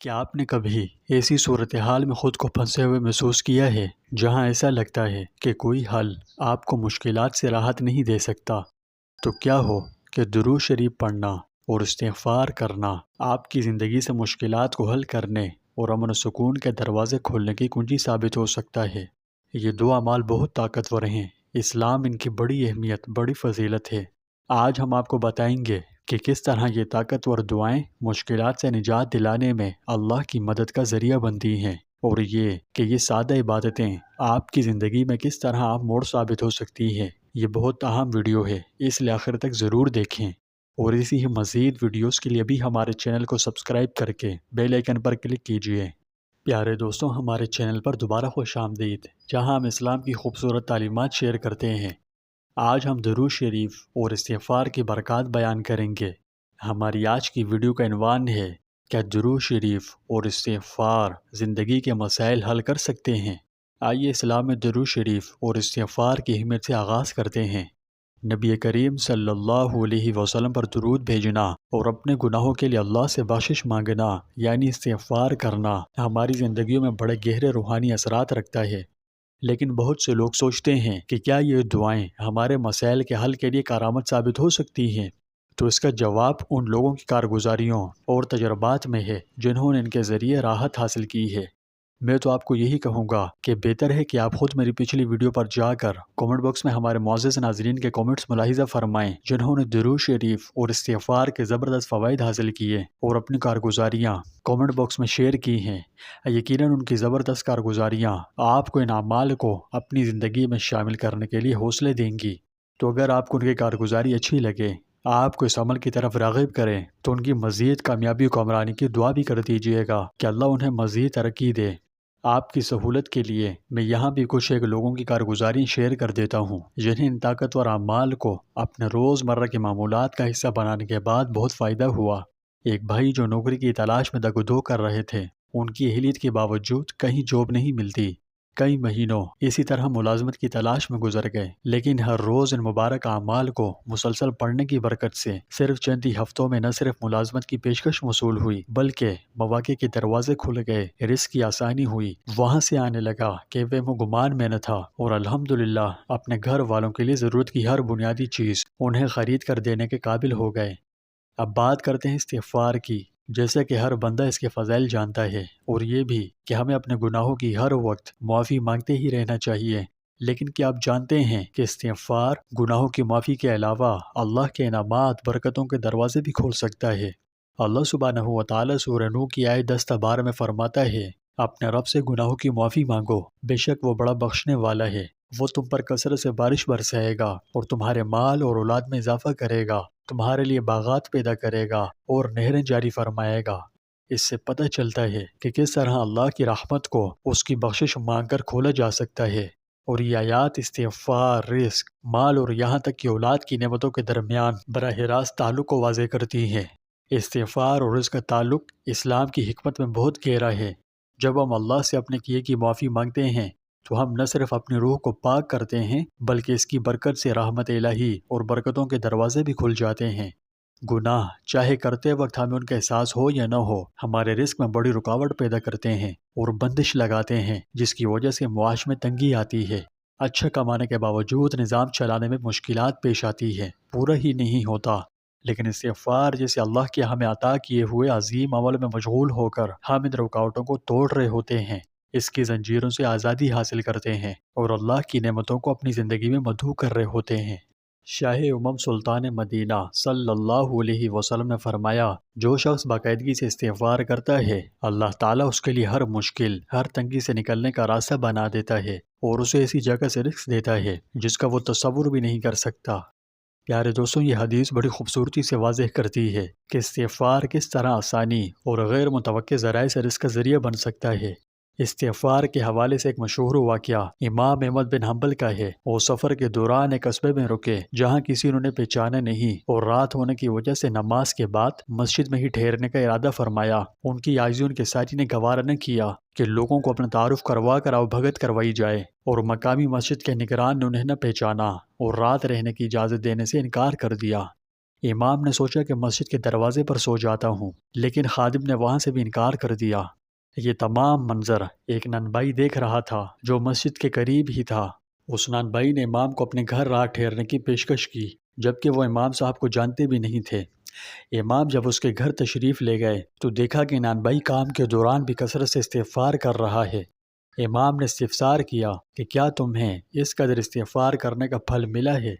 کیا آپ نے کبھی ایسی صورتحال میں خود کو پھنسے ہوئے محسوس کیا ہے جہاں ایسا لگتا ہے کہ کوئی حل آپ کو مشکلات سے راحت نہیں دے سکتا؟ تو کیا ہو کہ درود شریف پڑھنا اور استغفار کرنا آپ کی زندگی سے مشکلات کو حل کرنے اور امن و سکون کے دروازے کھولنے کی کنجی ثابت ہو سکتا ہے۔ یہ دو اعمال بہت طاقتور ہیں۔ اسلام ان کی بڑی اہمیت، بڑی فضیلت ہے۔ آج ہم آپ کو بتائیں گے کہ کس طرح یہ طاقتور دعائیں مشکلات سے نجات دلانے میں اللہ کی مدد کا ذریعہ بنتی ہیں، اور یہ کہ یہ سادہ عبادتیں آپ کی زندگی میں کس طرح آپ موڑ ثابت ہو سکتی ہے۔ یہ بہت اہم ویڈیو ہے، اس لیے آخر تک ضرور دیکھیں، اور اسی ہی مزید ویڈیوز کے لیے بھی ہمارے چینل کو سبسکرائب کر کے بیل آئیکن پر کلک کیجیے۔ پیارے دوستوں، ہمارے چینل پر دوبارہ خوش آمدید، جہاں ہم اسلام کی خوبصورت تعلیمات شیئر کرتے ہیں۔ آج ہم درود شریف اور استغفار کی برکات بیان کریں گے۔ ہماری آج کی ویڈیو کا عنوان ہے، کیا درود شریف اور استغفار زندگی کے مسائل حل کر سکتے ہیں؟ آئیے اسلام میں درود شریف اور استغفار کی اہمیت سے آغاز کرتے ہیں۔ نبی کریم صلی اللہ علیہ وسلم پر درود بھیجنا اور اپنے گناہوں کے لیے اللہ سے بخشش مانگنا یعنی استغفار کرنا ہماری زندگیوں میں بڑے گہرے روحانی اثرات رکھتا ہے۔ لیکن بہت سے لوگ سوچتے ہیں کہ کیا یہ دعائیں ہمارے مسائل کے حل کے لیے کارآمد ثابت ہو سکتی ہیں؟ تو اس کا جواب ان لوگوں کی کارگزاریوں اور تجربات میں ہے جنہوں نے ان کے ذریعے راحت حاصل کی ہے۔ میں تو آپ کو یہی کہوں گا کہ بہتر ہے کہ آپ خود میری پچھلی ویڈیو پر جا کر کامنٹ باکس میں ہمارے معزز ناظرین کے کامنٹس ملاحظہ فرمائیں، جنہوں نے درود شریف اور استغفار کے زبردست فوائد حاصل کیے اور اپنی کارگزاریاں کامنٹ باکس میں شیئر کی ہیں۔ یقیناً ان کی زبردست کارگزاریاں آپ کو ان اعمال کو اپنی زندگی میں شامل کرنے کے لیے حوصلے دیں گی۔ تو اگر آپ کو ان کی کارگزاری اچھی لگے، آپ کو اس عمل کی طرف راغب کریں، تو ان کی مزید کامیابی کو عمرانی کی دعا بھی کر دیجیے گا کہ اللہ انہیں مزید ترقی دے۔ آپ کی سہولت کے لیے میں یہاں بھی کچھ ایک لوگوں کی کارگزاری شیئر کر دیتا ہوں جنہیں ان طاقتور اعمال کو اپنے روزمرہ کے معمولات کا حصہ بنانے کے بعد بہت فائدہ ہوا۔ ایک بھائی جو نوکری کی تلاش میں دگ و دو کر رہے تھے، ان کی اہلیت کے باوجود کہیں جاب نہیں ملتی۔ کئی مہینوں اسی طرح ملازمت کی تلاش میں گزر گئے، لیکن ہر روز ان مبارک اعمال کو مسلسل پڑھنے کی برکت سے صرف چند ہی ہفتوں میں نہ صرف ملازمت کی پیشکش موصول ہوئی، بلکہ مواقع کے دروازے کھل گئے، رزق کی آسانی ہوئی۔ وہاں سے آنے لگا کہ وہ گمان میں نہ تھا، اور الحمدللہ اپنے گھر والوں کے لیے ضرورت کی ہر بنیادی چیز انہیں خرید کر دینے کے قابل ہو گئے۔ اب بات کرتے ہیں استغفار کی۔ جیسا کہ ہر بندہ اس کے فضائل جانتا ہے، اور یہ بھی کہ ہمیں اپنے گناہوں کی ہر وقت معافی مانگتے ہی رہنا چاہیے۔ لیکن کیا آپ جانتے ہیں کہ استغفار گناہوں کی معافی کے علاوہ اللہ کے انعامات، برکتوں کے دروازے بھی کھول سکتا ہے؟ اللہ سبحانہ و تعالیٰ سورہ نوح کی آیت 10-12 میں فرماتا ہے، اپنے رب سے گناہوں کی معافی مانگو، بے شک وہ بڑا بخشنے والا ہے۔ وہ تم پر کثرت سے بارش برسائے گا، اور تمہارے مال اور اولاد میں اضافہ کرے گا، تمہارے لیے باغات پیدا کرے گا اور نہریں جاری فرمائے گا۔ اس سے پتہ چلتا ہے کہ کس طرح اللہ کی رحمت کو اس کی بخشش مانگ کر کھولا جا سکتا ہے، اور یہ آیات استغفار، رزق، مال اور یہاں تک کہ اولاد کی نعمتوں کے درمیان براہ راست تعلق کو واضح کرتی ہیں۔ استغفار اور رزق کا تعلق اسلام کی حکمت میں بہت گہرا ہے۔ جب ہم اللہ سے اپنے کیے کی معافی مانگتے ہیں تو ہم نہ صرف اپنی روح کو پاک کرتے ہیں، بلکہ اس کی برکت سے رحمت الہی اور برکتوں کے دروازے بھی کھل جاتے ہیں۔ گناہ چاہے کرتے وقت ہمیں ان کا احساس ہو یا نہ ہو، ہمارے رزق میں بڑی رکاوٹ پیدا کرتے ہیں اور بندش لگاتے ہیں، جس کی وجہ سے معاش میں تنگی آتی ہے۔ اچھا کمانے کے باوجود نظام چلانے میں مشکلات پیش آتی ہے، پورا ہی نہیں ہوتا۔ لیکن استغفار جیسے اللہ کے ہمیں عطا کیے ہوئے عظیم عمل میں مشغول ہو کر ہم ان رکاوٹوں کو توڑ رہے ہوتے ہیں، اس کی زنجیروں سے آزادی حاصل کرتے ہیں، اور اللہ کی نعمتوں کو اپنی زندگی میں مدعو کر رہے ہوتے ہیں۔ شاہ امم سلطان مدینہ صلی اللہ علیہ وسلم نے فرمایا، جو شخص باقاعدگی سے استغفار کرتا ہے، اللہ تعالیٰ اس کے لیے ہر مشکل، ہر تنگی سے نکلنے کا راستہ بنا دیتا ہے، اور اسے ایسی جگہ سے رزق دیتا ہے جس کا وہ تصور بھی نہیں کر سکتا۔ پیارے دوستوں، یہ حدیث بڑی خوبصورتی سے واضح کرتی ہے کہ استغفار کس طرح آسانی اور غیر متوقع ذرائع سے رزق کا ذریعہ بن سکتا ہے۔ استغفار کے حوالے سے ایک مشہور واقعہ امام احمد بن حنبل کا ہے۔ وہ سفر کے دوران ایک قصبے میں رکے جہاں کسی نے پہچانا نہیں، اور رات ہونے کی وجہ سے نماز کے بعد مسجد میں ہی ٹھہرنے کا ارادہ فرمایا۔ ان کی عاجزی ان کے ساتھی نے گوارا نہ کیا کہ لوگوں کو اپنا تعارف کروا کر آؤ بھگت کروائی جائے، اور مقامی مسجد کے نگران نے انہیں نہ پہچانا اور رات رہنے کی اجازت دینے سے انکار کر دیا۔ امام نے سوچا کہ مسجد کے دروازے پر سو جاتا ہوں، لیکن خادم نے وہاں سے بھی انکار کر دیا۔ یہ تمام منظر ایک ننبائی دیکھ رہا تھا جو مسجد کے قریب ہی تھا۔ اس ننبائی نے امام کو اپنے گھر رات ٹھہرنے کی پیشکش کی، جبکہ وہ امام صاحب کو جانتے بھی نہیں تھے۔ امام جب اس کے گھر تشریف لے گئے تو دیکھا کہ ننبائی کام کے دوران بھی کثرت سے استغفار کر رہا ہے۔ امام نے استفسار کیا کہ کیا تمہیں اس قدر استغفار کرنے کا پھل ملا ہے؟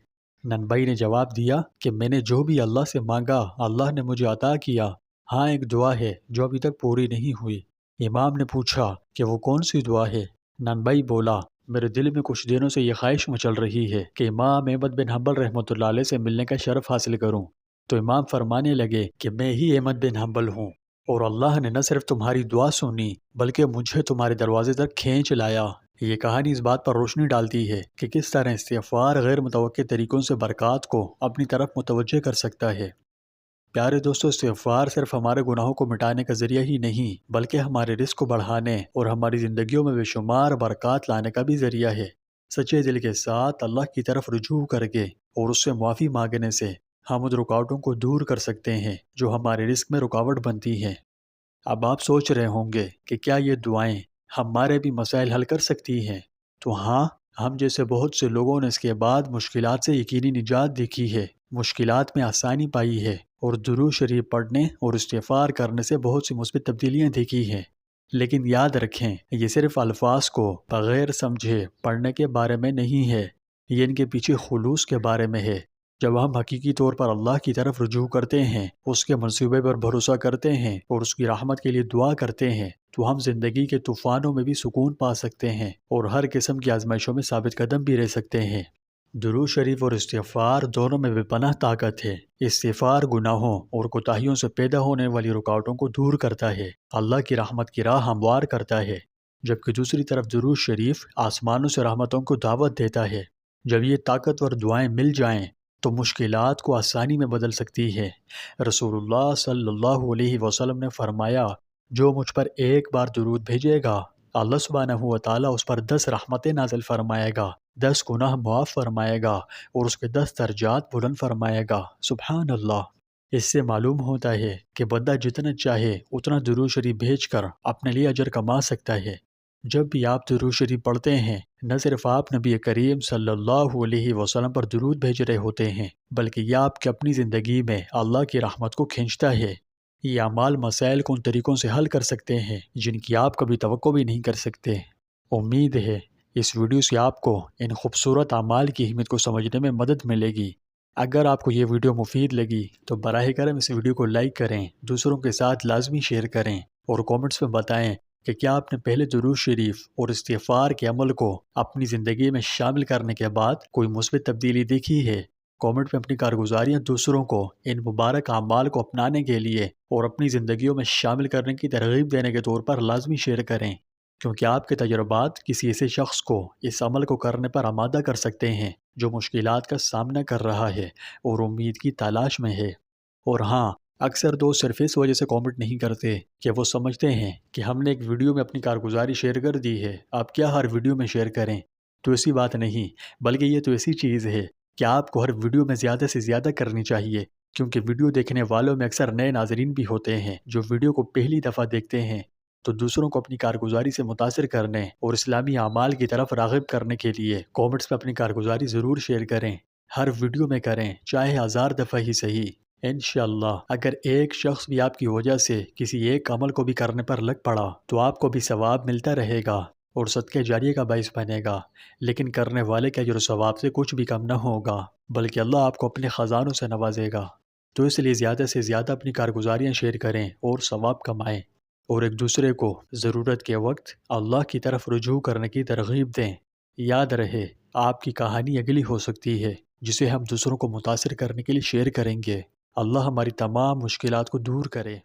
ننبائی نے جواب دیا کہ میں نے جو بھی اللہ سے مانگا اللہ نے مجھے عطا کیا۔ ہاں، ایک دعا ہے جو ابھی تک پوری نہیں ہوئی۔ امام نے پوچھا کہ وہ کون سی دعا ہے؟ ننبائی بولا، میرے دل میں کچھ دنوں سے یہ خواہش مچل رہی ہے کہ امام احمد بن حنبل رحمۃ اللہ علیہ سے ملنے کا شرف حاصل کروں۔ تو امام فرمانے لگے کہ میں ہی احمد بن حنبل ہوں، اور اللہ نے نہ صرف تمہاری دعا سنی بلکہ مجھے تمہارے دروازے تک کھینچ لایا۔ یہ کہانی اس بات پر روشنی ڈالتی ہے کہ کس طرح استغفار غیر متوقع طریقوں سے برکات کو اپنی طرف متوجہ کر سکتا ہے۔ پیارے دوستو، استغفار صرف ہمارے گناہوں کو مٹانے کا ذریعہ ہی نہیں بلکہ ہمارے رزق کو بڑھانے اور ہماری زندگیوں میں بے شمار برکات لانے کا بھی ذریعہ ہے۔ سچے دل کے ساتھ اللہ کی طرف رجوع کر کے اور اس سے معافی مانگنے سے ہم ان رکاوٹوں کو دور کر سکتے ہیں جو ہمارے رزق میں رکاوٹ بنتی ہیں۔ اب آپ سوچ رہے ہوں گے کہ کیا یہ دعائیں ہمارے بھی مسائل حل کر سکتی ہیں؟ تو ہاں، ہم جیسے بہت سے لوگوں نے اس کے بعد مشکلات سے یقینی نجات دیکھی ہے، مشکلات میں آسانی پائی ہے، اور درود شریف پڑھنے اور استغفار کرنے سے بہت سی مثبت تبدیلیاں دیکھی ہیں۔ لیکن یاد رکھیں، یہ صرف الفاظ کو بغیر سمجھے پڑھنے کے بارے میں نہیں ہے، یہ ان کے پیچھے خلوص کے بارے میں ہے۔ جب ہم حقیقی طور پر اللہ کی طرف رجوع کرتے ہیں، اس کے منصوبے پر بھروسہ کرتے ہیں اور اس کی رحمت کے لیے دعا کرتے ہیں، تو ہم زندگی کے طوفانوں میں بھی سکون پا سکتے ہیں اور ہر قسم کی آزمائشوں میں ثابت قدم بھی رہ سکتے ہیں۔ درود شریف اور استغفار دونوں میں بے پناہ طاقت ہے۔ استغفار گناہوں اور کوتاہیوں سے پیدا ہونے والی رکاوٹوں کو دور کرتا ہے، اللہ کی رحمت کی راہ ہموار کرتا ہے، جبکہ دوسری طرف درود شریف آسمانوں سے رحمتوں کو دعوت دیتا ہے۔ جب یہ طاقتور دعائیں مل جائیں تو مشکلات کو آسانی میں بدل سکتی ہے۔ رسول اللہ صلی اللہ علیہ وسلم نے فرمایا، جو مجھ پر ایک بار درود بھیجے گا، اللہ سبحانہ و تعالیٰ اس پر 10 رحمتیں نازل فرمائے گا، 10 گناہ معاف فرمائے گا اور اس کے 10 درجات بلند فرمائے گا۔ سبحان اللہ! اس سے معلوم ہوتا ہے کہ بندہ جتنا چاہے اتنا درود شریف بھیج کر اپنے لیے اجر کما سکتا ہے۔ جب بھی آپ درود شریف پڑھتے ہیں، نہ صرف آپ نبی کریم صلی اللہ علیہ وسلم پر درود بھیج رہے ہوتے ہیں بلکہ یہ آپ کی اپنی زندگی میں اللہ کی رحمت کو کھینچتا ہے۔ یہ اعمال مسائل کو ان طریقوں سے حل کر سکتے ہیں جن کی آپ کبھی توقع بھی نہیں کر سکتے۔ امید ہے اس ویڈیو سے آپ کو ان خوبصورت اعمال کی اہمیت کو سمجھنے میں مدد ملے گی۔ اگر آپ کو یہ ویڈیو مفید لگی تو براہ کرم اس ویڈیو کو لائک کریں، دوسروں کے ساتھ لازمی شیئر کریں اور کومنٹس میں بتائیں کہ کیا آپ نے پہلے درود شریف اور استغفار کے عمل کو اپنی زندگی میں شامل کرنے کے بعد کوئی مثبت تبدیلی دیکھی ہے۔ کومنٹ میں اپنی کارگزاریاں دوسروں کو ان مبارک اعمال کو اپنانے کے لیے اور اپنی زندگیوں میں شامل کرنے کی ترغیب دینے کے طور پر لازمی شیئر کریں، کیونکہ آپ کے تجربات کسی ایسے شخص کو اس عمل کو کرنے پر آمادہ کر سکتے ہیں جو مشکلات کا سامنا کر رہا ہے اور امید کی تلاش میں ہے۔ اور ہاں، اکثر دوست صرف اس وجہ سے کامنٹ نہیں کرتے کہ وہ سمجھتے ہیں کہ ہم نے ایک ویڈیو میں اپنی کارگزاری شیئر کر دی ہے، آپ کیا ہر ویڈیو میں شیئر کریں؟ تو ایسی بات نہیں، بلکہ یہ تو ایسی چیز ہے کہ آپ کو ہر ویڈیو میں زیادہ سے زیادہ کرنی چاہیے، کیونکہ ویڈیو دیکھنے والوں میں اکثر نئے ناظرین بھی ہوتے ہیں جو ویڈیو کو پہلی دفعہ دیکھتے ہیں۔ تو دوسروں کو اپنی کارگزاری سے متاثر کرنے اور اسلامی اعمال کی طرف راغب کرنے کے لیے کومنٹس میں اپنی کارگزاری ضرور شیئر کریں، ہر ویڈیو میں کریں، چاہے 1000 دفعہ ہی صحیح۔ انشاءاللہ اگر ایک شخص بھی آپ کی وجہ سے کسی ایک عمل کو بھی کرنے پر لگ پڑا تو آپ کو بھی ثواب ملتا رہے گا اور صدقہ جاریہ کا باعث بنے گا، لیکن کرنے والے کے اجر و ثواب سے کچھ بھی کم نہ ہوگا، بلکہ اللہ آپ کو اپنے خزانوں سے نوازے گا۔ تو اس لیے زیادہ سے زیادہ اپنی کارگزاریاں شیئر کریں اور ثواب کمائیں، اور ایک دوسرے کو ضرورت کے وقت اللہ کی طرف رجوع کرنے کی ترغیب دیں۔ یاد رہے، آپ کی کہانی اگلی ہو سکتی ہے جسے ہم دوسروں کو متاثر کرنے کے لیے شیئر کریں گے۔ اللہ ہماری تمام مشکلات کو دور کرے۔